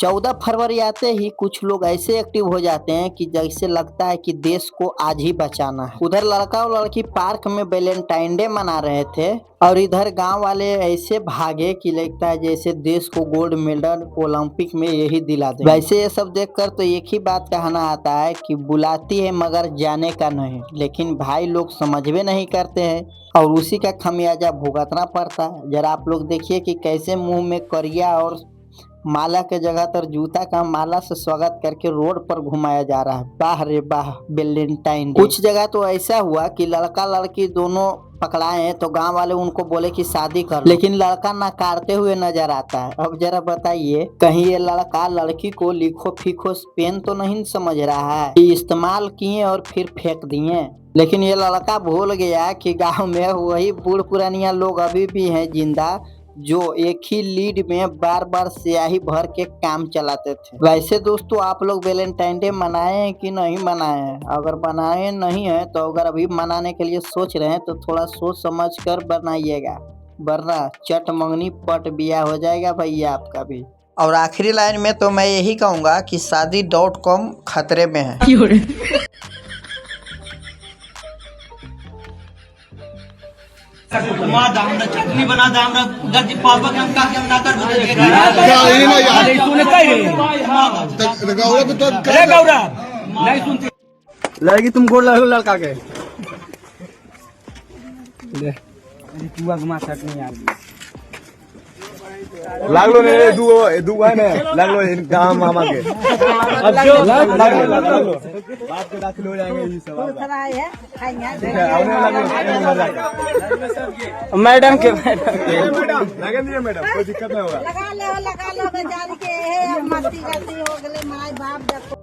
14 फरवरी आते ही कुछ लोग ऐसे एक्टिव हो जाते हैं कि जैसे लगता है कि देश को आज ही बचाना है। उधर लड़का और लड़की पार्क में वैलेंटाइन डे मना रहे थे और इधर गांव वाले ऐसे भागे कि लगता है जैसे देश को गोल्ड मेडल ओलंपिक में यही दिला दे। वैसे ये सब देखकर तो एक ही बात कहना आता है कि बुलाती है मगर जाने का नहीं, लेकिन भाई लोग समझ में नहीं करते हैं और उसी का खमियाजा भुगतना पड़ता है। जरा आप लोग देखिए कि कैसे मुंह में करिया और माला के जगह पर जूता का माला से स्वागत करके रोड पर घुमाया जा रहा है। वाह रे वाह, वैलेंटाइन डे। कुछ जगह तो ऐसा हुआ कि लड़का लड़की दोनों पकड़ाए हैं तो गांव वाले उनको बोले कि शादी कर, लेकिन लड़का नकारते हुए नजर आता है। अब जरा बताइए, कहीं ये लड़का लड़की को लिखो फीको पेन तो नहीं समझ रहा है कि इस्तेमाल किए और फिर फेंक दिए। लेकिन ये लड़का भूल गया कि गांव में वही बूढ़ पुरानिया लोग अभी भी हैं जिंदा, जो एक ही लीड में बार बार स्याही भर के काम चलाते थे। वैसे दोस्तों, आप लोग वैलेंटाइन डे मनाए हैं कि नहीं मनाए हैं? अगर बनाए नहीं है तो अगर अभी मनाने के लिए सोच रहे हैं तो थोड़ा सोच समझ कर बनाइएगा, वरना चट मंगनी पट बिया हो जाएगा भैया आपका भी। और आखिरी लाइन में तो मैं यही कहूँगा कि शादी.com खतरे में है। उपमा दामरा चटनी बना दामरा गद्दी पापा हम का क्या ना कर बोलेगा ये ना यार तूने कही रे गौरा नहीं सुनती लड़की तुम गोड़ लगो लड़का के ले तू घुमा चटनी यार लागलो ने दू है ने लागलो गांव मामा के अब जो लागलो बात के दाखिल हो जाएंगे ये सब मैडम के लगे नहीं मैडम, कोई दिक्कत नहीं होगा। लगा लो बेचारी के मस्ती करती हो गले माई बाप देखो।